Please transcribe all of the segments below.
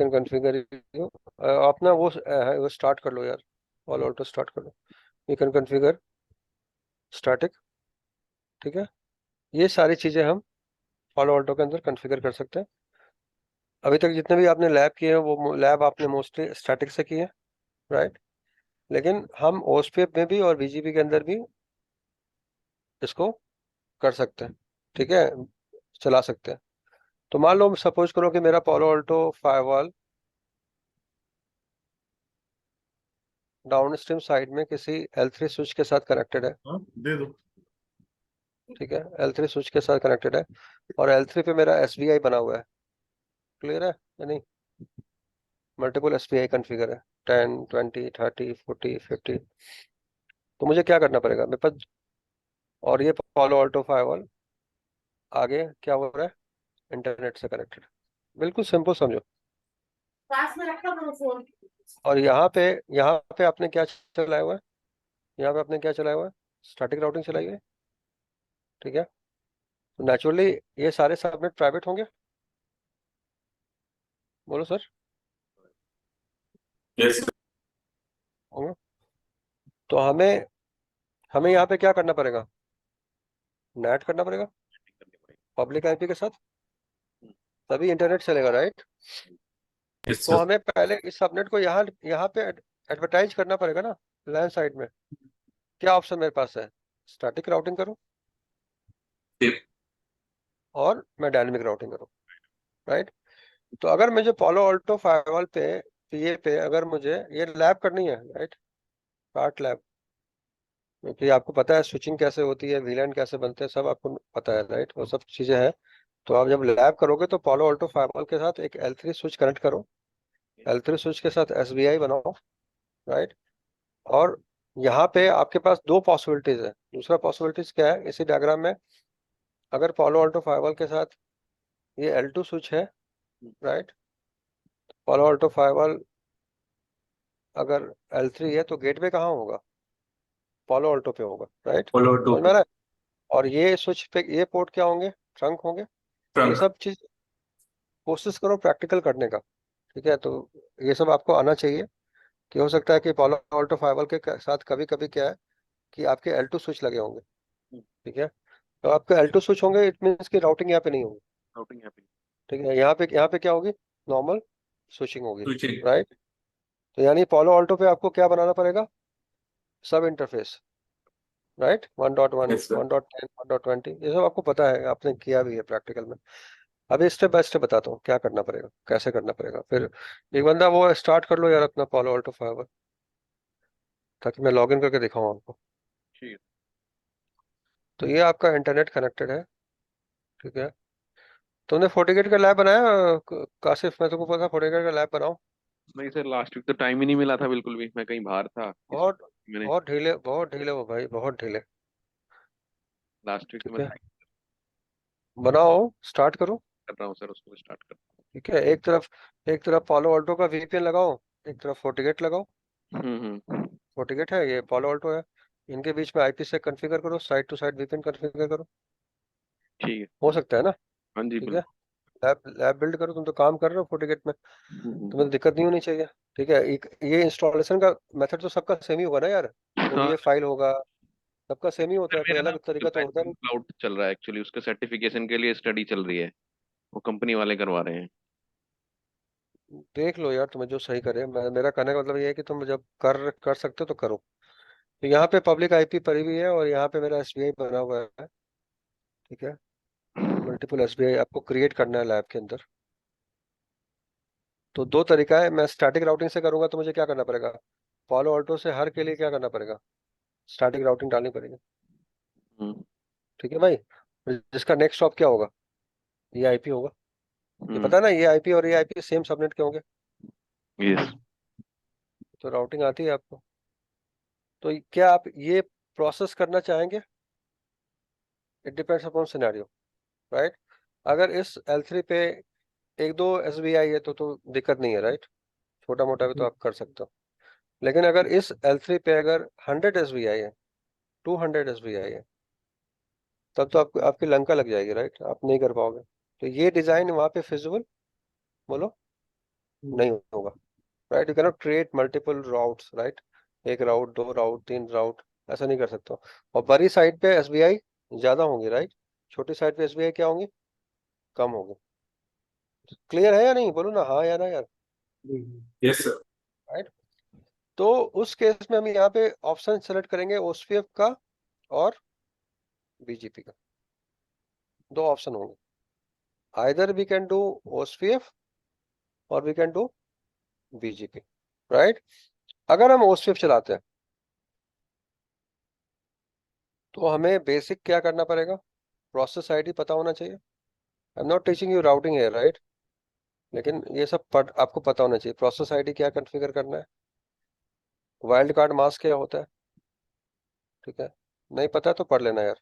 Can configure you. अपना वो start कर लो यार, ऑल ऑल्टो स्टार्ट कर लो। You can configure static. ठीक है, ये सारी चीज़ें हम ऑल ऑल्टो के अंदर कॉन्फ़िगर कर सकते हैं। अभी तक जितने भी आपने लैब किए हैं वो लैब आपने मोस्टली स्टैटिक से किए हैं, राइट। लेकिन हम ओएसपीएफ में भी और बीजीपी के अंदर भी इसको कर सकते हैं, ठीक है, चला सकते हैं। तो मान लो सपोज करो कि मेरा पालो अल्टो फायरवॉल डाउनस्ट्रीम साइड में किसी L3 स्विच के साथ कनेक्टेड है। हाँ दे दो। ठीक है, L3 स्विच के साथ कनेक्टेड है और L3 पे मेरा SBI बना हुआ है। क्लियर है या नहीं? मल्टीपल SBI कॉन्फ़िगर है, 10 20 30 40 50। तो मुझे क्या करना पड़ेगा मेरे पास, और ये पालो अल्टो फायरवॉल आगे क्या हो रहा है, इंटरनेट से कनेक्टेड। बिल्कुल सिंपल समझो। पास में रखा करो फोन। और यहाँ पे आपने क्या चलाया हुआ है, यहाँ पे आपने क्या चलाया हुआ है, स्टैटिक राउटिंग चलाई हुई है। ठीक है, तो नेचुरली ये सारे सबनेट प्राइवेट होंगे। बोलो सर। यस। होंगे। तो हमें हमें यहाँ पे क्या करना पड़ेगा, नेट करना पड़ेगा पब्लिक आईपी के साथ, तभी इंटरनेट चलेगा, राइट। यस तो सर। हमें पहले इस सबनेट को यहाँ यहाँ पे एडवर्टाइज करना पड़ेगा ना, लैन साइड में। क्या ऑप्शन मेरे पास है, स्टैटिक राउटिंग करूँ और मैं डायनेमिक राउटिंग करूँ, राइट। तो अगर मुझे पालो अल्टो फायरवॉल पे पीए पे अगर मुझे ये लैब करनी है, राइट, पार्ट लैब, क्योंकि आपको पता है स्विचिंग कैसे होती है, वीलैन कैसे बनते हैं, सब आपको पता है, राइट, वो सब चीजें हैं। तो आप जब लैब करोगे तो पालो अल्टो फायरवॉल के साथ एक L3 स्विच कनेक्ट करो, L3 स्विच के साथ SBI बनाओ, राइट। और यहाँ पे आपके पास दो पॉसिबिलिटीज है। दूसरा पॉसिबिलिटीज क्या है, इसी डायग्राम में अगर पालो अल्टो फायरवॉल के साथ ये L2 स्विच है, राइट, पालो अल्टो फायरवॉल अगर L3 है तो गेटवे कहाँ होगा, पालो अल्टो पे होगा, राइट। फॉलो टू समझ में आ रहा है? और ये स्विच पे ये पोर्ट क्या होंगे, ट्रंक होंगे। ये ट्रंक। सब चीज कोशिश करो प्रैक्टिकल करने का। ठीक है, तो ये सब आपको आना चाहिए कि हो सकता है कि पालो अल्टो फाइबर के साथ कभी कभी क्या है कि आपके L2 स्विच लगे होंगे। ठीक है, तो आपके L2 स्विच होंगे, इट मीन्स की राउटिंग यहाँ पे नहीं होगी। Routing happening. ठीक है, यहाँ पे क्या होगी, नॉर्मल स्विचिंग होगी, स्विचिंग। राइट। तो यानी पालो अल्टो पे आपको क्या बनाना पड़ेगा, सब इंटरफेस, राइट, 1.1 यस सर। 1.10 1.20, ये सब आपको पता है, आपने किया भी है प्रैक्टिकल में। अभी स्टेप बाय स्टेप बताता हूँ क्या करना पड़ेगा, कैसे करना पड़ेगा। फिर एक बंदा वो स्टार्ट कर लो यार अपना पालो अल्टो फाइबर, ताकि मैं लॉगिन करके दिखाऊँ आपको। ठीक है। तो ये आपका इंटरनेट कनेक्टेड है। ठीक है, तुमने फोर्टिगेट का लैब बनाया काशिफ, मैं तुमको पता फोर्टिगेट का लैब बनाओ। नहीं सर, लास्ट वीक तो टाइम ही नहीं मिला था बिल्कुल भी, मैं कहीं बाहर था इस बहुत मैंने बहुत ढीले हो भाई, बहुत ढीले। लास्ट वीक तो ठीक मैं है, था ही। बनाओ, स्टार्ट करो। कर रहा हूँ सर, उसको स्टार्ट कर। ठीक है, एक तरफ पालो अल्टो का VPN लगाओ, एक तरफ फोर्टिगेट लगाओ। हम्म। फोर्टिगेट है, ये पालो अल्टो है। इनके बीच में IP से कॉन्फ़िगर करो, side to side VPN configure करो। ठीक हो है। सकता है ना? हाँ जी ठीक है, बिल्कुल। लैब लैब बिल्ड करो, तुम तो काम कर रहे हो फोर्टिगेट में, तुम्हें तो हम्म। दिक्कत नहीं होनी चाहिए। ठीक है, ये इंस्टॉलेशन का मेथड तो सबका सेम ही होगा ना यार, हाँ OVA फाइल होगा, सबका सेम ही होता सर, है, कोई मेरा ना अलग तरीका तो होता नहीं। क्लाउड चल रहा है एक्चुअली, उसके सर्टिफिकेशन के लिए स्टडी चल रही है। वो कंपनी वाले करवा रहे हैं। देख लो यार तुम्हें जो सही करे, मेरा कहने का मतलब ये है कि तुम जब कर कर सकते हो तो करो। तो यहाँ पे पब्लिक IP पड़ी हुई है और यहाँ पे मेरा SBI बना हुआ है। ठीक है, मल्टीपल SBI आपको क्रिएट करना है लैब के अंदर। तो दो तरीका है, मैं स्टैटिक राउटिंग से करूंगा तो मुझे क्या करना पड़ेगा, पालो ऑल्टो से हर के लिए क्या करना पड़ेगा, स्टैटिक राउटिंग डालनी पड़ेगी। हम्म। ठीक है भाई, जिसका नेक्स्ट स्टॉप क्या होगा, ये IP होगा। ये हम्म। पता है ना, ये IP और ये IP सेम सबनेट के होंगे। यस। तो राउटिंग आती है आपको। तो क्या आप ये प्रोसेस करना चाहेंगे, it depends upon scenario, right. अगर इस L3 पे एक दो SBI है तो दिक्कत नहीं है, राइट, छोटा मोटा भी तो आप कर सकते हो। लेकिन अगर इस L3 पे अगर 100 SBI है, 200 SBI है, तब तो आपको आपकी लंका लग जाएगी, राइट, आप नहीं कर पाओगे। तो ये डिजाइन वहां पे फिजिबल, बोलो। नहीं होगा, right. You cannot create multiple routes, right. एक राउट, दो राउट, तीन राउट, ऐसा नहीं कर सकते हो। और बड़ी साइड पे एसबीआई ज्यादा होंगी, राइट। छोटी साइड पे एसबीआई क्या होंगी, कम होंगी। क्लियर है या नहीं, बोलो ना हाँ या ना यार, Yes, sir. राइट। तो उस केस में हम यहाँ पे ऑप्शन सेलेक्ट करेंगे ओसपीएफ का और बीजीपी का, दो ऑप्शन होंगे। Either we can do OSPF और we can do BGP, right. अगर हम ओसपीएफ चलाते हैं तो हमें बेसिक क्या करना पड़ेगा, प्रोसेस आईडी पता होना चाहिए। I am not teaching you routing है, राइट। लेकिन ये सब आपको पता होना चाहिए। प्रोसेस आईडी क्या कॉन्फ़िगर करना है, वाइल्ड कार्ड मास्क क्या होता है, ठीक है। नहीं पता तो पढ़ लेना यार,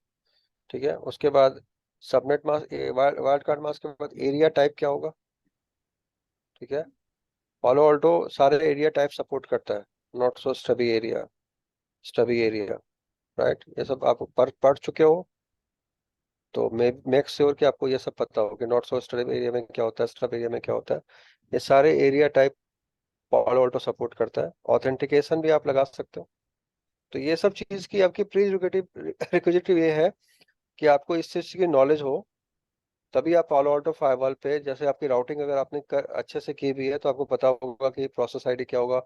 ठीक है। उसके बाद subnet mask, wild card mask के बाद एरिया टाइप क्या होगा, ठीक है। पालो ऑल्टो सारे एरिया टाइप सपोर्ट करता है, not so stubby area, stubby area, right. ये सब आप पढ़ चुके हो, तो मेक श्योर कि आपको ये सब पता हो कि नॉट सो स्टबी एरिया में क्या होता है, स्टब एरिया में क्या होता है। ये सारे एरिया टाइप पालो ऑल्टो सपोर्ट करता है। ऑथेंटिकेशन भी आप लगा सकते हो। तो ये सब चीज की आपकी प्री रिक्विजिटिव ये है कि आपको इस चीज की नॉलेज हो, तभी आप पालो ऑल्टो फायरवॉल पे, जैसे आपकी राउटिंग अगर आपने अच्छे से की भी है तो आपको पता होगा कि प्रोसेस आईडी क्या होगा।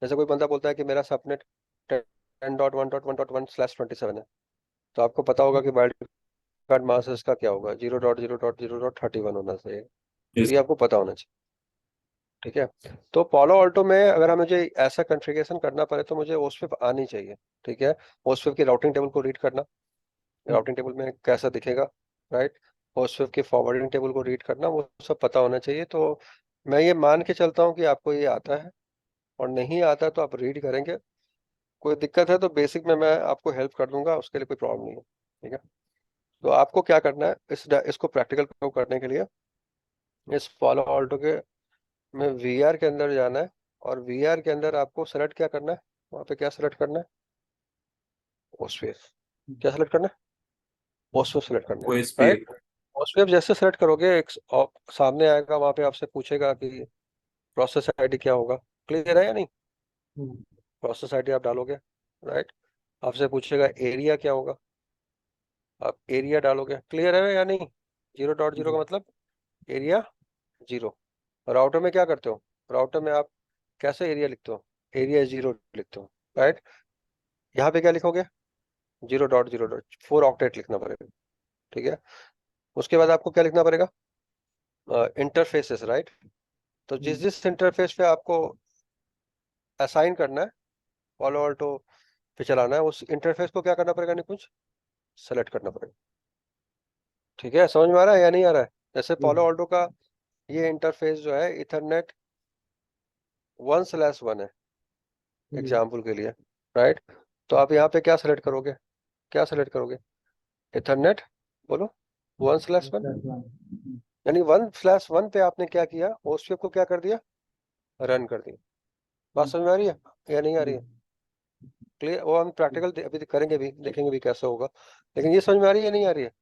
जैसे कोई बंदा बोलता है कि मेरा सबनेट 10.1.1.1/27 है, तो आपको पता होगा कि वाइल्ड कार्ड मास्क का क्या होगा, 0.0.0.31 होना चाहिए। तो Yes. ये आपको पता होना चाहिए, ठीक है। तो पालो ऑल्टो में अगर मुझे ऐसा कॉन्फ़िगरेशन करना पड़े तो मुझे ओस्फिफ आनी चाहिए, ठीक है। ओस्फिफ की राउटिंग टेबल को रीड करना, राउटिंग टेबल में कैसा दिखेगा, राइट। ओस्फिफ की फॉरवर्डिंग टेबल को रीड करना, वो सब पता होना चाहिए। तो मैं ये मान के चलता हूँ कि आपको ये आता है, और नहीं आता तो आप रीड करेंगे। कोई दिक्कत है तो बेसिक में मैं आपको हेल्प कर दूंगा, उसके लिए कोई प्रॉब्लम नहीं है, ठीक है। तो आपको क्या करना है, इसको प्रैक्टिकल करने के लिए इस फॉलो ऑल्टो के में वीआर के अंदर जाना है, और वीआर के अंदर आपको सेलेक्ट क्या करना है, वहाँ पे क्या सेलेक्ट करना है, ओस्फिफ। क्या सेलेक्ट करना है, ओस्फिफ सेलेक्ट करना है, OSPF. राइट। ओस्फिफ जैसे सेलेक्ट करोगे एक सामने आएगा, वहाँ पे आपसे पूछेगा कि प्रोसेस आईडी क्या होगा। क्लियर है या नहीं, प्रोसेस आईडी आप डालोगे, राइट। आपसे पूछेगा एरिया क्या होगा, आप एरिया डालोगे। क्लियर है या नहीं, 0.0 का मतलब एरिया 0। राउटर में क्या करते हो, राउटर में आप कैसे एरिया लिखते हो, एरिया 0 लिखते हो, राइट। यहाँ पे क्या लिखोगे, 0.0.4 ऑक्टेट लिखना पड़ेगा, ठीक है। उसके बाद आपको क्या लिखना पड़ेगा, इंटरफेसेस, राइट। तो जिस जिस इंटरफेस पे आपको असाइन करना है, पालो ऑल्टो पे चलाना है, उस इंटरफेस को क्या करना पड़ेगा, नहीं कुछ सेलेक्ट करना पड़ेगा, ठीक है। समझ में आ रहा है या नहीं आ रहा है। जैसे पालो ऑल्टो का ये इंटरफेस जो है इथरनेट 1/1 है, एग्जाम्पल के लिए, राइट। तो आप यहाँ पे क्या सेलेक्ट करोगे, क्या सेलेक्ट करोगे, इथरनेट, बोलो 1/1। यानी 1/1 पे आपने क्या किया, ओस्फिफ को क्या कर दिया, रन कर दिया। बात समझ में आ रही है या नहीं आ रही है, क्लियर। वो हम प्रैक्टिकल अभी करेंगे भी, देखेंगे भी कैसे होगा। लेकिन ये समझ में आ रही है या नहीं आ रही है।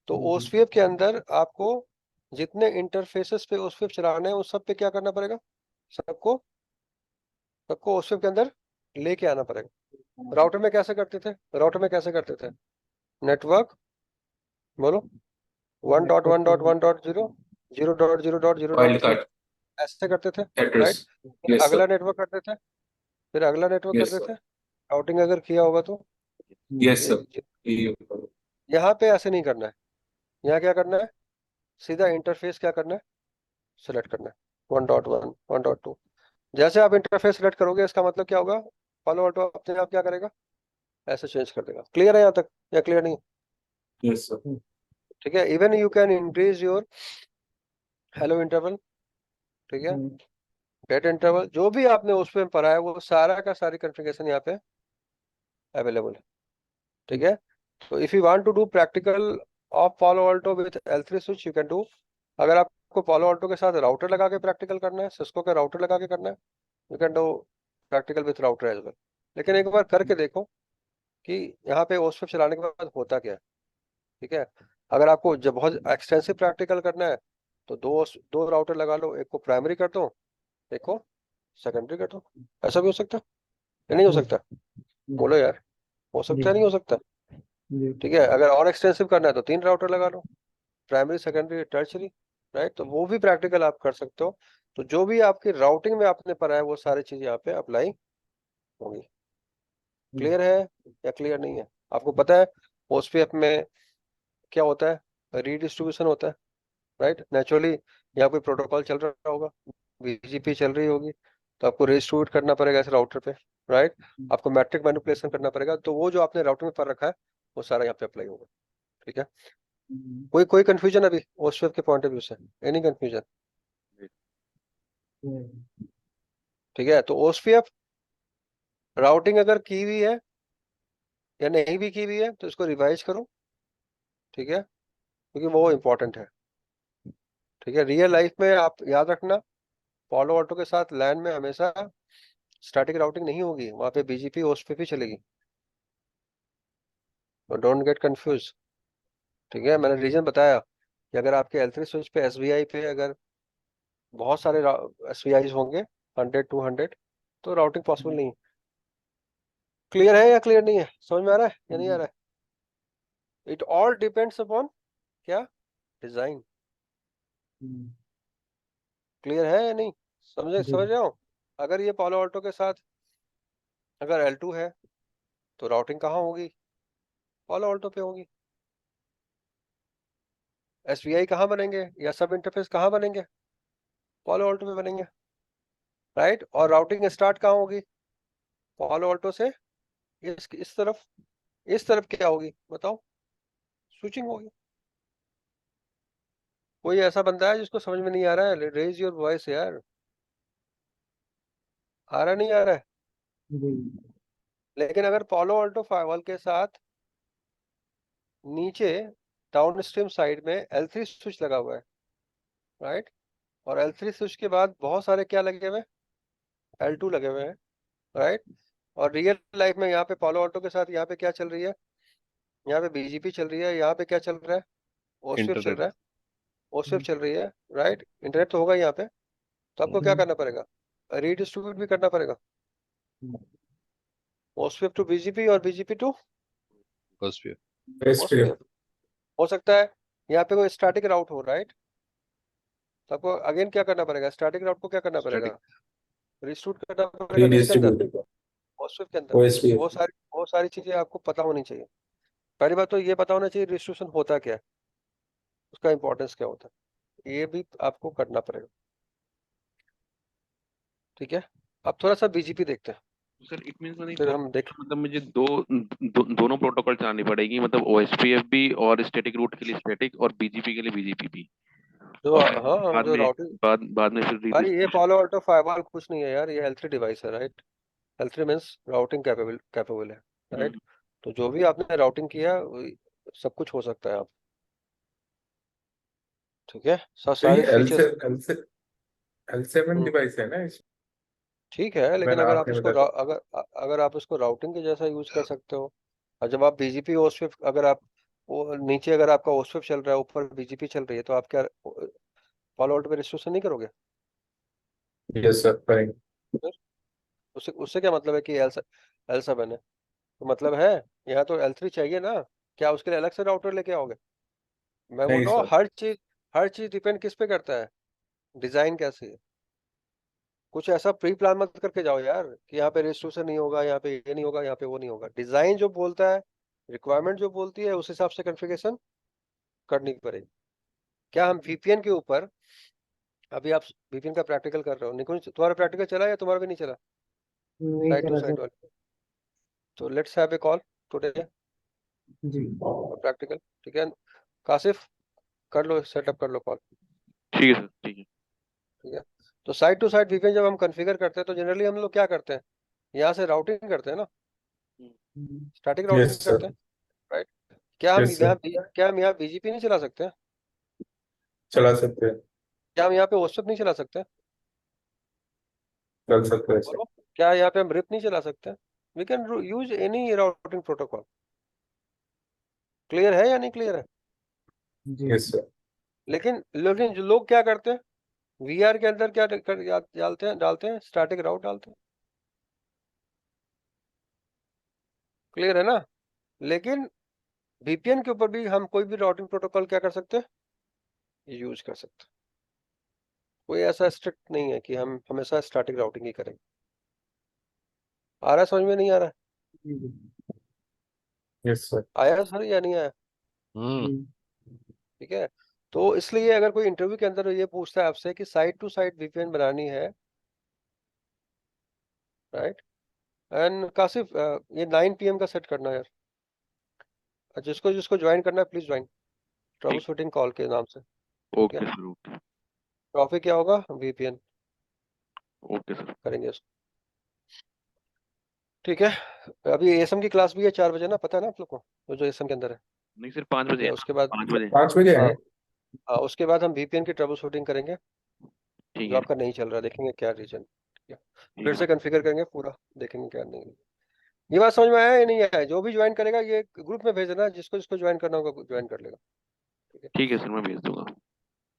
तो ओस्फिफ के अंदर आपको जितने इंटरफेसेस पे ओस्फिफ चलाने हैं उस सब पे क्या करना पड़ेगा, सबको सबको ओस्फिफ के अंदर लेके आना पड़ेगा। राउटर में कैसे करते थे, राउटर में कैसे करते थे, नेटवर्क, बोलो 1.1.1.0, 0.0.0.0, Wildcard ऐसे करते थे, राइट। address. फिर Yes, sir. अगला नेटवर्क करते थे, फिर अगला नेटवर्क Yes, करते sir. थे, राउटिंग अगर किया होगा तो। Yes, sir. ये- ये- यहाँ पे ऐसे नहीं करना है। यहाँ क्या करना है, सीधा इंटरफेस क्या करना है, सेलेक्ट करना है, 1.1 1.2। जैसे आप इंटरफेस सेलेक्ट करोगे इसका मतलब क्या होगा, पालो ऑल्टो अपने आप क्या करेगा, ऐसे चेंज कर देगा। क्लियर है यहाँ तक या क्लियर नहीं, Yes, sir. ठीक है। Even you can increase your hello interval, ठीक है, गेट इंटरवल, जो भी आपने उसमें पढ़ा है वो सारा का सारी कॉन्फ़िगरेशन यहाँ पे अवेलेबल है, ठीक है। तो if you want to do practical of Palo Alto with L3 switch you can do. अगर आपको पालो ऑल्टो के साथ राउटर लगा के प्रैक्टिकल करना है, सिस्को का राउटर लगा के करना है, you can do practical with router as well. लेकिन एक बार करके देखो कि यहाँ पे ओस्फिफ चलाने के बाद होता क्या है, ठीक है। अगर आपको जब बहुत एक्सटेंसिव प्रैक्टिकल करना है तो दो दो राउटर लगा लो, एक को प्राइमरी कर दो देखो सेकेंडरी कट हो, ऐसा भी हो सकता है या नहीं हो सकता? बोलो यार, हो सकता है नहीं हो सकता? ठीक है, अगर और एक्सटेंसिव करना है तो 3 राउटर लगा लो, प्राइमरी सेकेंडरी टर्शरी, राइट? तो वो भी प्रैक्टिकल आप कर सकते हो। तो जो भी आपकी राउटिंग में आपने पढ़ा है वो सारी चीजें यहाँ पे अप्लाई होंगी। क्लियर है या क्लियर नहीं है? आपको पता है ओएसपीएफ में क्या होता है? रीडिस्ट्रीब्यूशन होता है, राइट? नेचुरली यहाँ कोई प्रोटोकॉल चल रहा होगा, बीजीपी चल रही होगी, तो आपको रीडिस्ट्रीब्यूट करना पड़ेगा इस राउटर पे, राइट? आपको मैट्रिक मैनिपुलेशन करना पड़ेगा, तो वो जो आपने राउटिंग में पढ़ रखा है वो सारा यहाँ पे अप्लाई होगा। ठीक है, कोई कंफ्यूजन अभी ओएसपीएफ के पॉइंट ऑफ व्यू से? Any confusion? ठीक है, तो ओएसपीएफ राउटिंग अगर की हुई है या नहीं भी की हुई है तो इसको रिवाइज करो, ठीक है, क्योंकि वो इम्पोर्टेंट है। ठीक है, रियल लाइफ में आप याद रखना, पॉलो ऑल्टो के साथ लैन में हमेशा स्टैटिक राउटिंग नहीं होगी, वहां पे बीजीपी ओएसपीएफ ही चलेगी, तो डोंट गेट कंफ्यूज। ठीक है, मैंने रीजन बताया कि अगर आपके L3 स्विच पे एसबीआई पे अगर बहुत सारे एसबीआई होंगे 100-200, तो राउटिंग पॉसिबल नहीं है। क्लियर है या क्लियर नहीं है? समझ में आ रहा है या नहीं आ रहा है? इट ऑल डिपेंड्स अपॉन क्या? डिजाइन। क्लियर है या नहीं? समझ रहे हो? अगर ये पॉलो ऑल्टो के साथ अगर L2 है तो राउटिंग कहाँ होगी? पॉलो ऑल्टो पे होगी। एसबीआई कहाँ बनेंगे या सब इंटरफेस कहाँ बनेंगे? पॉलो ऑल्टो पे बनेंगे, राइट? और राउटिंग स्टार्ट कहाँ होगी? पॉलो ऑल्टो से इस तरफ क्या होगी बताओ? स्विचिंग होगी। कोई ऐसा बंदा है जिसको समझ में नहीं आ रहा है? रेज योर वॉइस यार। आ रहा नहीं आ रहा है? लेकिन अगर पॉलो ऑल्टो फायरवॉल के साथ नीचे डाउन स्ट्रीम साइड में L3 स्विच लगा हुआ है, राइट? और L3 स्विच के बाद बहुत सारे क्या लगे हुए हैं? L2 लगे हुए हैं, राइट? और रियल लाइफ में यहाँ पे पॉलो ऑल्टो के साथ यहाँ पे क्या चल रही है? यहाँ पे बीजीपी चल रही है, यहाँ पे क्या चल रहा है? ओस्फिफ चल रहा है, ओस्फिफ चल रही है, राइट? इंटरनेट तो होगा यहाँ पे, तो आपको क्या करना पड़ेगा? रीडिस्ट्रीब्यूट भी करना पड़ेगा, ओस्फिफ टू बीजीपी और बीजीपी टू ओस्फिफ। हो सकता है यहाँ पे कोई स्टैटिक राउट हो, राइट? तो आपको अगेन क्या करना पड़ेगा? स्टैटिक राउट को क्या करना पड़ेगा? रिस्टूट करना पड़ेगा किसके अंदर? ओस्फिफ के अंदर। वो सारी चीजें आपको पता होनी चाहिए। पहली बात तो ये पता होना चाहिए डिस्ट्रीब्यूशन होता क्या है, उसका इंपॉर्टेंस क्या होता है, ये भी आपको करना पड़ेगा। ठीक है, अब थोड़ा सा बीजीपी देखते हैं, सर इट मींस नहीं फिर हम देखें। मतलब मुझे दोनों प्रोटोकॉल चलानी पड़ेगी, मतलब ओएसपीएफ भी और स्टैटिक रूट के लिए स्टैटिक और बीजीपी के लिए बीजीपी भी, जो और हाँ, बाद जो में राउटिंग, बाद में फिर अरे ये रीडिस्ट्रीब्यूशन। पॉलो ऑल्टो फायरवॉल कुछ नहीं है यार, ये L3 डिवाइस है, right? L3 means routing capable है, राइट? तो जो भी आपने राउटिंग किया सब कुछ हो सकता है आप। ठीक है, तो सारे ये फीचर्स। L7 डिवाइस है ना ठीक है, लेकिन मैंने अगर आप आपने इसको बताया। अगर आप इसको राउटिंग के जैसा यूज कर सकते हो, और जब आप बीजीपी ओस्फिफ अगर आप वो नीचे अगर आपका ओस्फिफ चल रहा है ऊपर बीजीपी चल रही है, तो आप क्या फॉलो आउट पे रिस्ट्रिक्शन नहीं करोगे? यस सर, करेंगे। फिर उससे उससे क्या मतलब है कि L7 है तो मतलब है? यहाँ तो L3 चाहिए ना, क्या उसके लिए अलग से राउटर लेके आओगे? मैं बोल नहीं रहा हूँ सर। हर चीज डिपेंड किस पे करता है? डिजाइन कैसे है? कुछ ऐसा प्री प्लान मत करके जाओ यार कि यहाँ पे रजिस्ट्रेशन नहीं होगा, यहाँ पे ये नहीं होगा, यहाँ पे वो नहीं होगा। डिजाइन जो बोलता है, रिक्वायरमेंट जो बोलती है, उस हिसाब से कॉन्फ़िगरेशन करनी पड़ेगी। क्या हम वीपीएन के ऊपर, अभी आप वीपीएन का प्रैक्टिकल कर रहे हो, निकुंज तुम्हारा प्रैक्टिकल चला या तुम्हारा भी नहीं चला? नहीं साइड टू चला साइड सर। वाले, तो let's have a call today जी। प्रैक्टिकल। ठीक है, कासिफ कर लो, सेटअप कर लो कॉल। ठीक है सर, ठीक है। ठीक है, तो साइड टू साइड वीपीएन जब हम कॉन्फ़िगर करते हैं तो जनरली हम लोग क्या करते हैं? यहाँ से राउटिंग करते हैं ना, स्टैटिक राउटिंग यस करते सर। हैं, राइट? क्या हम यस सर, यहाँ बीजीपी नहीं चला सकते हैं? चला सकते हैं। क्या हम यहाँ पे ओस्पेप नहीं चला सकते हैं? चल सकते हैं सर। बोलो, क्या यहाँ पे हम रिप नहीं चला सकते हैं? We can use any routing protocol. Clear है या नहीं क्लियर है? जी। Yes sir. लेकिन जो लोग क्या करते हैं, VR के अंदर क्या डालते हैं स्टैटिक राउट डालते हैं, क्लियर है ना। लेकिन VPN के ऊपर भी हम कोई भी राउटिंग प्रोटोकॉल क्या कर सकते हैं, यूज कर सकते हैं। कोई ऐसा स्ट्रिक्ट नहीं है कि हम हमेशा स्टैटिक राउटिंग ही करेंगे। आ रहा है समझ में, नहीं आ रहा है? जी जी यस सर। आया सर या नहीं आया? जी ठीक है। तो इसलिए अगर कोई इंटरव्यू के अंदर ये पूछता है आपसे कि साइट टू साइट VPN बनानी है, राइट, एंड कासिफ ये 9 PM का सेट करना है यार। जिसको जिसको ज्वाइन करना है प्लीज ज्वाइन, ट्रबल ठीक, शूटिंग कॉल के नाम से। ठीक ओके है, सर, ओके, टॉपिक क्या होगा, VPN ओके सर। करेंगे इसको। ठीक है, अभी एसएम की क्लास भी है 4 बजे ना, पता है ना आप लोग को, जो एसएम के अंदर है। नहीं सर, 5 बजे ठीक है है, ना, उसके बाद 5 बजे। 5 बजे हाँ है। उसके बाद हम VPN की ट्रबल शूटिंग करेंगे, ठीक जो है, आपका नहीं चल रहा, देखेंगे क्या रीजन। ठीक है, ठीक फिर है, से कॉन्फ़िगर करेंगे पूरा, देखेंगे क्या नहीं। ये बात समझ में आया या नहीं आया? जो भी ज्वाइन करेगा ये ग्रुप में भेज देना, जिसको जिसको ज्वाइन करना होगा ज्वाइन कर लेगा। ठीक है, ठीक है सर, मैं भेज दूंगा।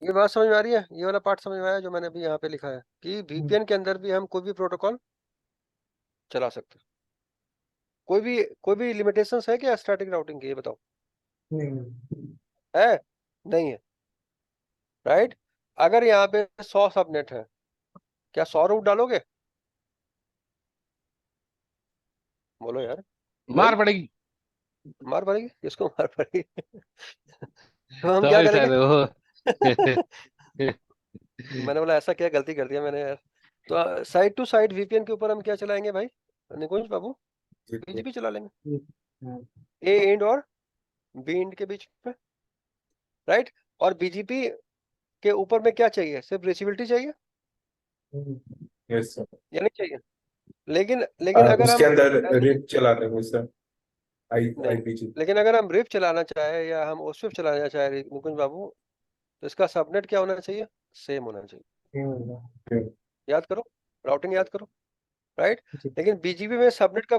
ये बात समझ में आ रही है? ये वाला पार्ट समझ में आया जो मैंने अभी यहाँ पे लिखा है कि VPN के अंदर भी हम कोई भी प्रोटोकॉल चला सकते हैं। कोई भी लिमिटेशंस है क्या स्टैटिक राउटिंग की, ये बताओ। नहीं है? नहीं है, राइट। अगर यहाँ पे 100 सबनेट है, क्या 100 रूट डालोगे? बोलो यार, मार नहीं। पड़ेगी। मार पड़ेगी, किसको मार पड़ेगी? तो हम क्या सॉरी करेंगे? सर वो मैंने बोला ऐसा क्या गलती कर दिया मैंने यार। तो साइड टू साइड VPN के ऊपर हम क्या चलाएंगे भाई, निकुंज बाबू? जी सर। BGP चला लेंगे, हाँ A एंड और B एंड के बीच में, राइट। और BGP के ऊपर में क्या चाहिए, सिर्फ रीचेबिलिटी चाहिए यस सर। या नहीं चाहिए? लेकिन लेकिन अगर उसके हम अंदर रिप चला देंगे सर। नहीं, आईपीजी। लेकिन अगर हम रिप चलाना चाहे या हम OSPF चलाना चाहे निकुंज बाबू, तो इसका सबनेट क्या होना चाहिए, सेम होना चाहिए। याद करो, राउटिंग याद करो, राइट। जी लेकिन BGP में सबनेट का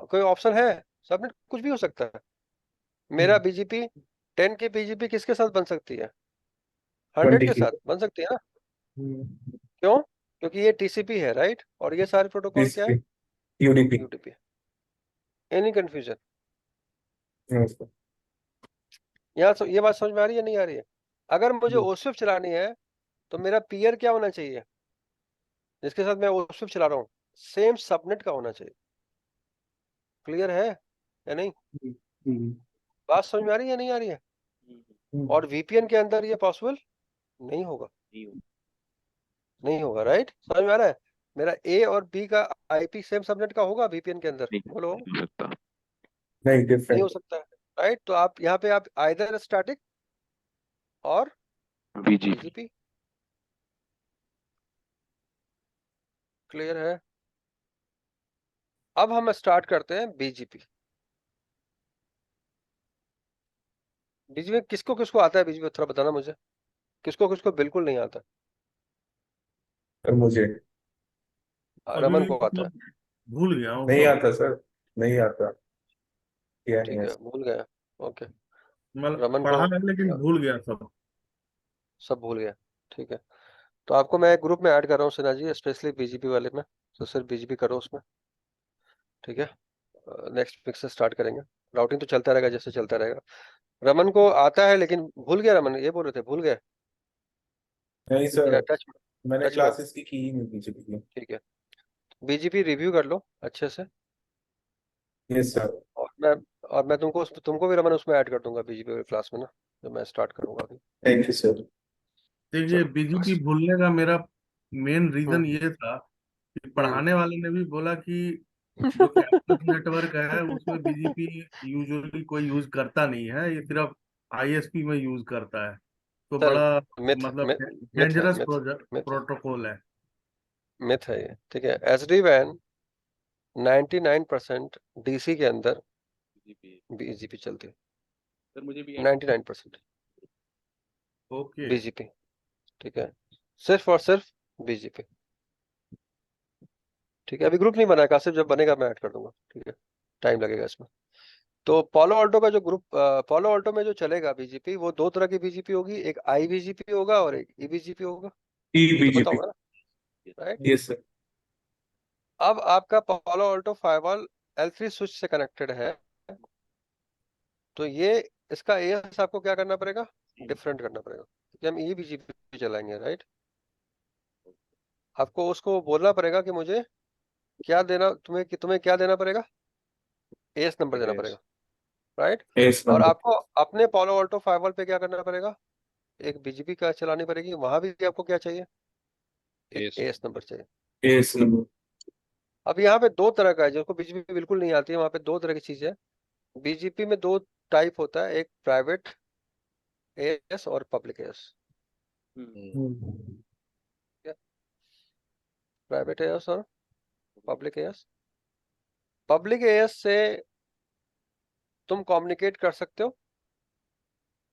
कोई ऑप्शन है? सबनेट कुछ भी हो सकता है। मेरा BGP 10 की BGP किसके साथ बन सकती है, 100 20 के की। साथ बन सकती है ना। क्यों? क्योंकि ये TCP है, राइट, और ये सारे प्रोटोकॉल क्या है, UDP. UDP। Any confusion? Yes sir. ये बात समझ में आ रही है नहीं आ रही है? अगर मुझे जी OSPF चलानी है तो मेरा पीयर क्या होना चाहिए, जिसके साथ मैं OSPF चला रहा हूँ, सेम सबनेट का होना चाहिए। क्लियर है या नहीं? जी जी बात समझ में आ रही है नहीं आ रही है? और VPN के अंदर ये पॉसिबल नहीं होगा, नहीं हो- नहीं होगा, राइट। समझ में आ रहा है? मेरा A और B का IP सेम सबनेट का होगा VPN के अंदर, नहीं बोलो। नहीं हो सकता। नहीं, नहीं हो डिफरेंट। सकता है, राइट। तो आप यहाँ पे आप आइदर स्टैटिक और बीजीपी। BGP। क्लियर है? अब हम स्टार्ट करते हैं BGP। BGP किसको किसको आता है, BGP थोड़ा बताना मुझे, किसको किसको बिल्कुल नहीं आता? और मुझे अभी रमन भी को आता है। मतलब भूल गया हूँ नहीं सब। आता सर। नहीं आता। क्या नहीं ठीक है। है, भूल गया, ओके। मतलब रमन को पढ़ा है लेकिन भूल गया सब। सब भूल गया, ठीक है। तो आपको मैं एक ग्रुप में ऐड कर रहा हूँ सिन्हा जी, स्पेशली BGP वाले में, तो सिर्फ BGP करो उसमें। ठीक है, नेक्स्ट वीक से स्टार्ट करेंगे। राउटिंग तो चलता रहेगा, जैसे चलता रहेगा। रमन को आता है लेकिन भूल गया, रमन ये बोल रहे थे भूल गए, नहीं या सर, टच मैंने टच में हो? क्लासेस की ही नहीं बीजेपी की। ठीक है, BGP रिव्यू कर लो अच्छे से। Yes sir. और मैं तुमको भी रमन उसमें ऐड कर दूंगा BGP क्लास में ना, जो मैं स्टार्ट करूंगा अभी। Thank you sir. देखिए, चलो बीजीपी बस। भूलने का मेरा मेन रीजन हम्म ये था कि हम्म पढ़ाने वाले ने भी बोला कि जो कैंपस नेटवर्क है उसमें बीजीपी यूजुअली कोई यूज करता नहीं है, ये सिर्फ आईएसपी में यूज करता है। तो सर, बड़ा मिथ मतलब मिथ है, डेंजरस मिथ है, प्रोटोकॉल है। मिथ है ये। ठीक है, SD-WAN 99% DC के अंदर बीजीपी BGP चलती है, सर, मुझे भी ऐड। 99% ओके। BGP। ठीक है, सिर्फ और सिर्फ BGP। ठीक है, अभी ग्रुप नहीं बना है कासिफ, जब बनेगा मैं ऐड कर दूंगा। ठीक है, टाइम लगेगा इसमें। तो पॉलो ऑल्टो का जो ग्रुप, पॉलो ऑल्टो में जो चलेगा BGP, वो दो तरह की BGP होगी, एक IBGP होगा और एक EBGP होगा। ये तो पता BGP. होगा ना, राइट? Yes, sir. अब आपका पालो अल्टो फायरवॉल L3 स्विच से कनेक्टेड है, तो ये इसका एएस आपको क्या करना पड़ेगा? डिफरेंट करना पड़ेगा, क्योंकि हम ये बीजीपी चलाएंगे, राइट? आपको उसको बोलना पड़ेगा कि मुझे क्या देना, तुम्हें क्या देना पड़ेगा? एएस नंबर देना Yes. पड़ेगा, राइट? Yes, और number. आपको अपने पालो अल्टो फायरवॉल पे क्या करना पड़ेगा? एक बीजीपी का चलानी पड़ेगी, वहां भी आपको क्या चाहिए? एक Yes. एएस नंबर चाहिए। Yes, number. अब यहाँ पे दो तरह का है, जिसको बीजीपी बिल्कुल नहीं आती है, वहां पे दो तरह की चीज है। बीजीपी में दो टाइप होता है, एक प्राइवेट एएस और पब्लिक एएस। प्राइवेट एएस और पब्लिक एएस। पब्लिक एएस से तुम कम्युनिकेट कर सकते हो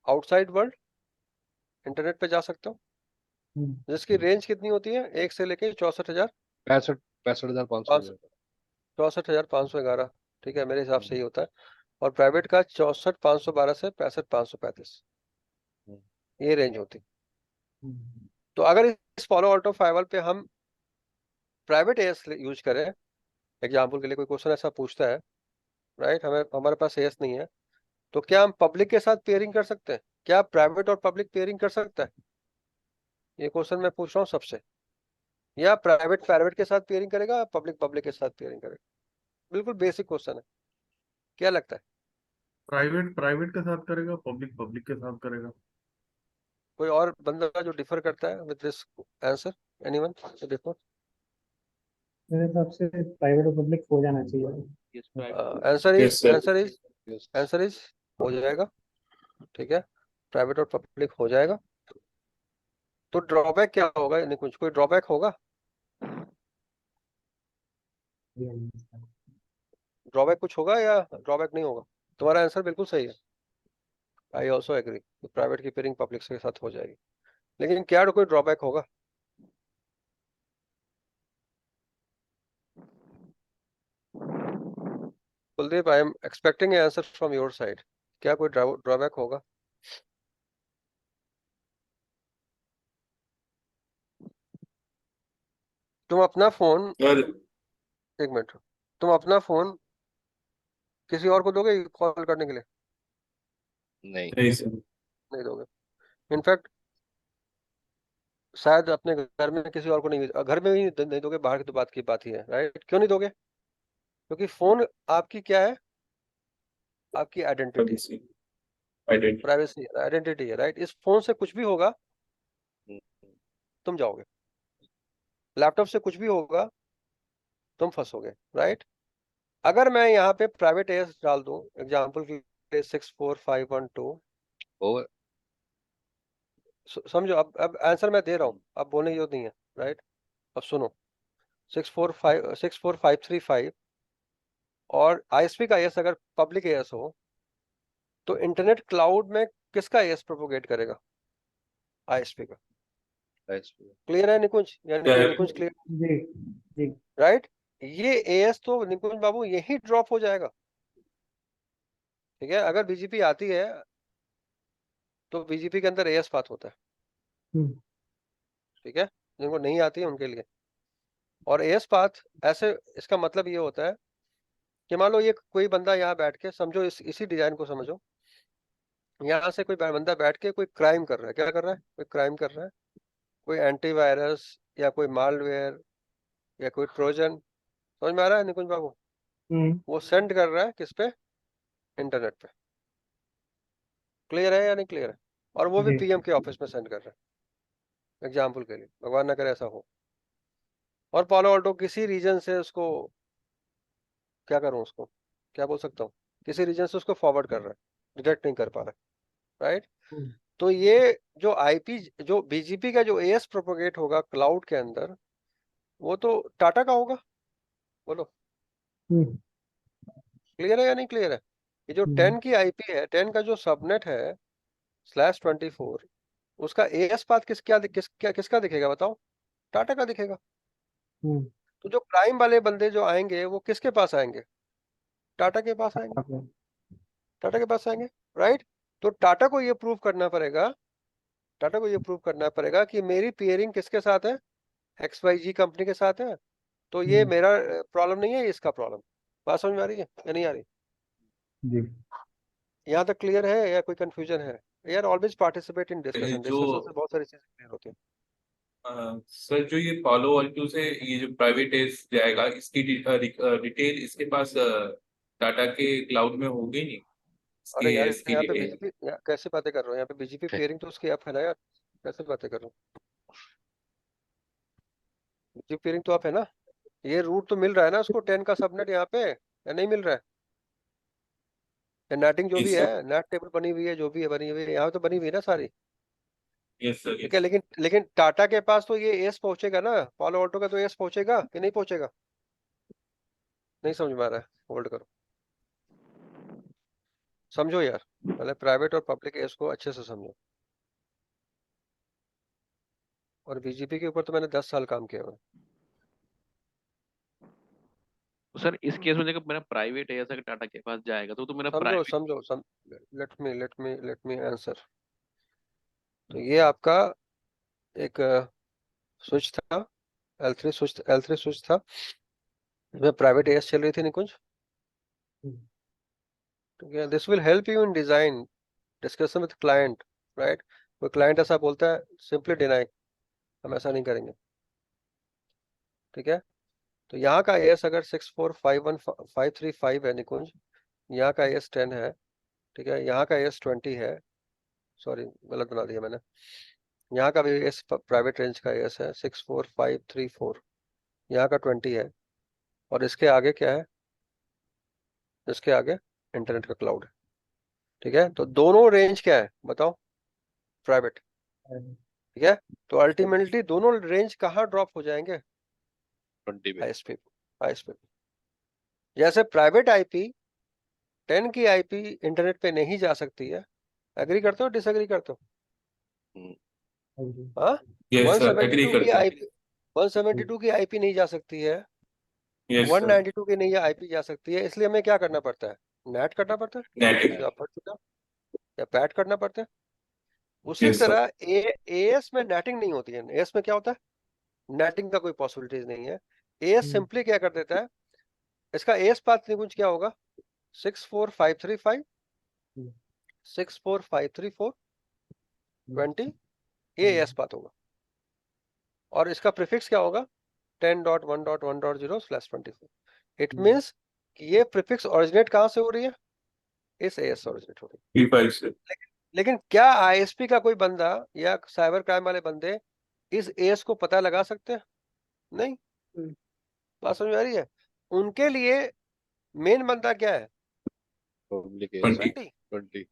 आउटसाइड वर्ल्ड, इंटरनेट पे जा सकते हो, जिसकी रेंज कितनी होती है? 1 से लेके 64,000 65,500 64,511, ठीक है, मेरे हिसाब से ही होता है। और प्राइवेट का 64,512 से 65,535, ये रेंज होती। तो अगर इस फॉलो ऑल्टो फाइवल पे हम प्राइवेट एएस यूज करें, एग्जाम्पल के लिए कोई क्वेश्चन ऐसा पूछता है, राइट, हमारे पास एएस नहीं है, तो क्या हम पब्लिक के साथ पेयरिंग कर सकते हैं? क्या प्राइवेट और पब्लिक पेयरिंग कर सकता है? ये क्वेश्चन मैं पूछ रहा हूँ सबसे। या प्राइवेट प्राइवेट के साथ पेयरिंग करेगा, पब्लिक पब्लिक के साथ पेयरिंग करेगा? बिल्कुल बेसिक क्वेश्चन है, क्या लगता है? प्राइवेट प्राइवेट के साथ करेगा, पब्लिक पब्लिक के साथ करेगा। कोई और बंदा जो डिफर करता है विद दिस आंसर? एनीवन? देखो, मेरे हिसाब से प्राइवेट और पब्लिक हो जाना चाहिए। Yes, private. Answer Yes, is sir. Yes. Answer is हो जाएगा, ठीक है, प्राइवेट और पब्लिक हो जाएगा। तो ड्रॉबैक क्या होगा? यानी कुछ कोई ड्रॉबैक होगा? ड्रॉबैक कुछ होगा या ड्रॉबैक नहीं होगा? तुम्हारा आंसर बिल्कुल सही है, आई ऑल्सो एग्री, प्राइवेट की पेयरिंग पब्लिक के साथ हो जाएगी, लेकिन क्या कोई ड्रॉबैक होगा? Kuldeep, I am expecting answer from your side, क्या कोई ड्रॉबैक होगा? तुम अपना फोन, Well, एक मिनट, तुम अपना फोन किसी और को दोगे कॉल करने के लिए? नहीं। नहीं sir. नहीं दोगे। इनफैक्ट शायद अपने घर में किसी और को नहीं, घर में भी नहीं दोगे, बाहर की तो बात ही है, राइट? क्यों नहीं दोगे? क्योंकि फोन आपकी क्या है? आपकी identity, Privacy. Identity. Privacy, identity है, राइट? इस फोन से कुछ भी होगा तुम जाओगे, लैपटॉप से कुछ भी होगा तुम फंसोगे, राइट? अगर मैं यहाँ पे प्राइवेट एएस डाल दूं एग्जांपल के लिए 64512, Over. समझो, अब आंसर मैं दे रहा हूँ, अब बोलने की जरूरत नहीं है, राइट? अब सुनो, 64535 और आईएसपी का एएस अगर पब्लिक एएस हो, तो इंटरनेट क्लाउड में किसका एएस प्रोपोगेट करेगा? आईएसपी का। Yes. क्लियर है निकुंज? यानी Yeah. निकुंज क्लियर, जी जी। राइट? ये एएस तो निकुंज बाबू यही ड्रॉप हो जाएगा, ठीक है? अगर बीजीपी आती है तो बीजीपी के अंदर एएस पाथ होता है, हम्म, ठीक है, जिनको नहीं आती है उनके लिए। और एएस पाथ ऐसे, इसका मतलब ये होता है कि मान लो ये कोई बंदा यहाँ बैठ के, समझो इसी डिजाइन को समझो, यहाँ से कोई बंदा बैठ के कोई क्राइम कर रहा है, क्या कर रहा है? कोई क्राइम कर रहा है, कोई एंटीवायरस या कोई मालवेयर या कोई ट्रोजन, समझ में आ रहा है निकुंज बाबू? वो सेंड कर रहा है किस पे? इंटरनेट पे। क्लियर है या नहीं क्लियर है? और वो भी जी। पीएम के ऑफिस में सेंड कर रहा है, एग्जाम्पल के लिए, भगवान ना करे ऐसा हो। और पालो ऑल्टो किसी रीजन से उसको, क्या करूं उसको, क्या बोल सकता हूँ, किसी रीजन से उसको फॉरवर्ड कर रहा है, डिटेक्ट नहीं कर पा रहा है, राइट? तो ये जो आईपी, जो बीजीपी का जो एएस प्रोपोगेट होगा क्लाउड के अंदर, वो तो टाटा का होगा, बोलो क्लियर है या नहीं क्लियर है? ये जो 10 की आईपी है, 10 का जो सबनेट है /24, उसका एएस पाथ किसका दिखेगा बताओ? टाटा का दिखेगा। तो जो क्राइम वाले बंदे जो आएंगे वो किसके पास आएंगे? टाटा के पास आएंगे, टाटा के पास आएंगे, राइट? तो टाटा को ये प्रूव करना पड़ेगा टाटा को ये प्रूव करना पड़ेगा कि मेरी पेयरिंग किसके साथ है, XYZ कंपनी के साथ है, तो ये मेरा प्रॉब्लम नहीं है, इसका प्रॉब्लम। बात समझ में आ रही है या नहीं आ रही? जी यहाँ तक क्लियर है या कोई कंफ्यूजन है? यार ऑलवेज पार्टिसिपेट इन डिस्कशन, जो डिस्कशन से बहुत सारी चीजें क्लियर होती है। सर जो ये पालो ऑल्टो से ये जो प्राइवेट एज जाएगा इसकी डिटेल इसके पास टाटा के क्लाउड में होगी नहीं अरे यार इसकी यहाँ पे डिटेल? बीजेपी, कैसे बातें कर रहे हो, यहाँ पे बीजेपी पेयरिंग तो उसकी ऐप है ना यार, कैसे बातें कर रहे हो? बीजेपी पेयरिंग तो आप है ना, ये रूट तो मिल रहा है ना उसको 10 का सबनेट यहाँ पे, या नहीं मिल रहा है? या नेटिंग जो भी यस है, सर, नेट टेबल बनी हुई है, जो भी है बनी हुई है यहाँ तो बनी हुई है ना सारी। यस सर, ठीक है, लेकिन लेकिन टाटा के पास तो ये एस पहुंचेगा ना, पालो ऑल्टो का तो एस पहुंचेगा कि नहीं पहुंचेगा? नहीं समझ में आ रहा है, होल्ड करो, समझो यार, पहले प्राइवेट और पब्लिक एस को अच्छे से समझो। और बीजेपी के ऊपर तो मैंने 10 साल काम किया हुआ है। तो सर इस केस में जब मेरा प्राइवेट है ऐसा कि टाटा के पास जाएगा तो मेरा समझो प्राइवेट। समझो लेट मी आंसर। तो ये आपका एक स्विच था, L3 स्विच था, इसमें प्राइवेट एस चल रही थी निकुंज। ठीक है, this will help you in design discussion with client, right? कोई क्लाइंट ऐसा बोलता है, सिंपली डिनाई, हम ऐसा नहीं करेंगे। ठीक है, तो यहाँ का एस अगर 6451535 है निकुंज, यहाँ का एस 10 है, ठीक है, यहाँ का एस 20 है, सॉरी गलत बना दिया मैंने, यहाँ का भी एस प्राइवेट रेंज का एस है 64534, यहाँ का 20 है, और इसके आगे क्या है, इसके आगे इंटरनेट का क्लाउड है। ठीक है, तो दोनों रेंज क्या है बताओ, प्राइवेट। ठीक है, तो अल्टीमेटली दोनों रेंज कहाँ ड्रॉप हो जाएंगे, 20 पे। ISP ISP. जैसे प्राइवेट आईपी 10 की आईपी इंटरनेट पे नहीं जा सकती है, एग्री करते हो डिसएग्री करते हो? हाँ, यस सर, एग्री 172 की करते हैं। आईपी 172 की आईपी नहीं जा सकती है, यस सर, 192 की नहीं आईपी जा सकती है, इसलिए हमें क्या करना पड़ता है, नेट करना पड़ता है, नेटिव। या या पैट करना पड़ता है। उसी यस सर, तरह एएस में नेटिंग नहीं होती है, एएस में क्या होता है, नेटिंग का कोई पॉसिबिलिटीज नहीं है। एएस सिंपली क्या कर देता है, इसका एएस पाथ निकुंज क्या होगा, 64535 64534 20, ये एएस पाथ होगा, और इसका प्रीफिक्स क्या होगा, 10.1.1.0/24। इट मींस कि ये प्रीफिक्स ओरिजिनेट कहाँ से हो रही है, इस एएस से ओरिजिनेट हो रही है। P5 से। लेकिन क्या आईएसपी का कोई बंदा या साइबर क्राइम वाले बंदे इस एएस को पता लगा सकते हैं? नहीं। बात समझ में आ रही है? उनके लिए मेन बंदा क्या है, पब्लिक 20। 20।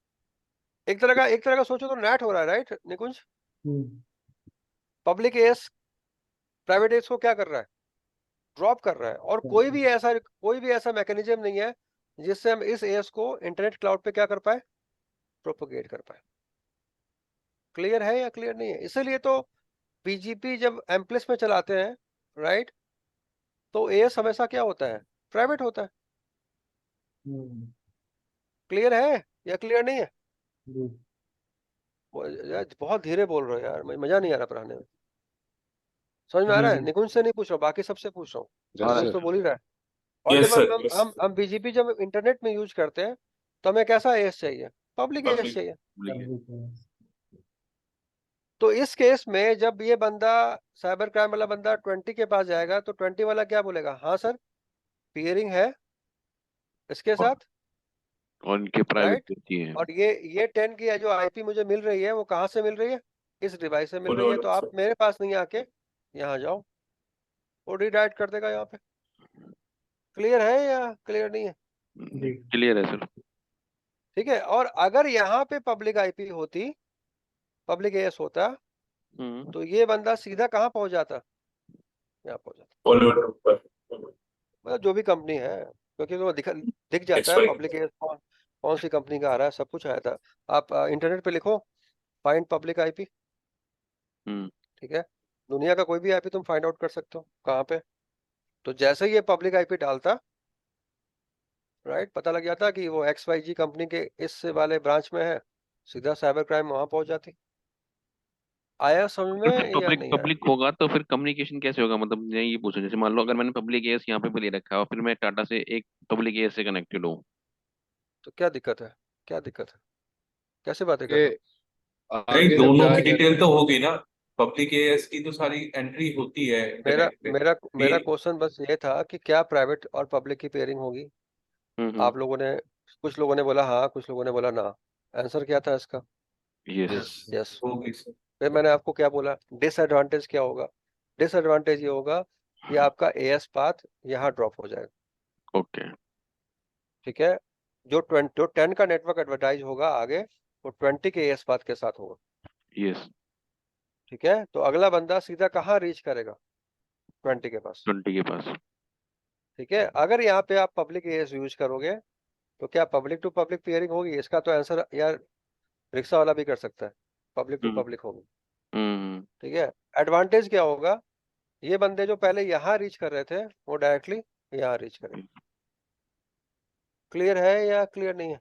एक तरह का सोचो तो नेट हो रहा है, राइट निकुंज? पब्लिक एएस प्राइवेट एएस को क्या कर रहा है, ड्रॉप कर रहा है, और कोई भी ऐसा मैकेनिज्म नहीं है जिससे हम इस एएस को इंटरनेट क्लाउड पे क्या कर पाए, प्रोपोगेट कर पाए। क्लियर है या क्लियर नहीं है? इसीलिए तो बीजीपी जब एम्प्लिस में चलाते हैं, राइट, तो एएस हमेशा क्या होता है, प्राइवेट होता है। क्लियर है या क्लियर नहीं है? यार बहुत धीरे बोल रहे हो यार, मजा नहीं आ रहा पढ़ाने में। समझ में आ रहा है? निकुंज से नहीं पूछ रहा हूँ, बाकी सबसे पूछ रहा हूँ, निकुंज तो बोल ही रहा है। और यस जब सर, हम यस हम हम बीजीपी जब इंटरनेट में यूज करते हैं तो हमें कैसा एएस चाहिए, पब्लिक एएस पब्लिक। चाहिए। तो इस केस में जब ये बंदा साइबर क्राइम वाला बंदा 20 के पास जाएगा तो 20 वाला क्या बोलेगा, हाँ सर पियरिंग है इसके साथ, और इनके प्राइवेट राइट, देती है। और ये 10 की है जो आईपी मुझे मिल रही है, वो कहाँ से मिल रही है, इस डिवाइस से मिल रही है, तो आप मेरे पास नहीं आके यहाँ जाओ, वो रिडायरेक्ट कर देगा यहाँ पे। क्लियर है या क्लियर नहीं है? क्लियर है सर। ठीक है, और अगर यहाँ पे पब्लिक आईपी होती, पब्लिक एएस होता, तो ये बंदा सीधा कहाँ पहुंच जाता, यहाँ पहुंच जाता, मतलब जो भी कंपनी है, क्योंकि तो दिख जाता है पब्लिक एएस कौन कौन सी कंपनी का आ रहा है, सब कुछ आया था। आप इंटरनेट पे लिखो फाइंड पब्लिक आईपी, ठीक है, दुनिया का कोई भी आईपी तुम फाइंड आउट कर सकते हो कहाँ पे। तो जैसे ही ये पब्लिक आईपी डालता, राइट, पता लग जाता कि वो XYZ कंपनी के इस वाले ब्रांच में है, सीधा साइबर क्राइम वहां पहुंच जाती। आया समझ अगर में या पब्लिक नहीं आया? पब्लिक होगा तो फिर कम्युनिकेशन कैसे होगा? मतलब मैं ये पूछूं, जैसे मान लो अगर मैंने पब्लिक एएस यहाँ पे ले रखा है और फिर मैं टाटा से एक पब्लिक एएस से कनेक्टेड हूँ। तो क्या दिक्कत है? क्या दिक्कत है? कैसे बातें कर कि रहे हो? नहीं, आगे जब दोनों की जाएगा डिटेल तो तो होगी ना। पब्लिक एएस की तो सारी एंट्री होती है मेरा इंटरनेट पे। मेरा ये मेरा क्वेश्चन बस ये था कि क्या प्राइवेट और पब्लिक की पेयरिंग होगी? हम्म। आप लोगों ने, कुछ लोगों ने बोला हाँ, कुछ लोगों ने बोला ना। आंसर क्या था इसका? यस। Yes, yes. होगी सर। फिर मैंने आपको क्या बोला, डिसएडवांटेज क्या होगा? डिसएडवांटेज ये होगा कि आपका एएस पाथ यहाँ ड्रॉप हो जाएगा। ओके। ठीक है। जो 10 का नेटवर्क एडवर्टाइज होगा आगे, वो 20 के एएस पाथ के साथ होगा। यस। ठीक है, तो अगला बंदा सीधा कहाँ रीच करेगा? 20 के पास। 20 के पास। ठीक है, अगर यहाँ पे आप पब्लिक एएस यूज करोगे तो क्या पब्लिक टू पब्लिक पेयरिंग होगी? इसका तो आंसर यार रिक्शा वाला भी कर सकता है, पब्लिक टू हम्म। पब्लिक होगी। हम्म। ठीक है। एडवांटेज क्या होगा? ये बंदे जो पहले यहाँ रीच कर रहे थे वो डायरेक्टली यहाँ रीच करेंगे। क्लियर है या क्लियर नहीं है?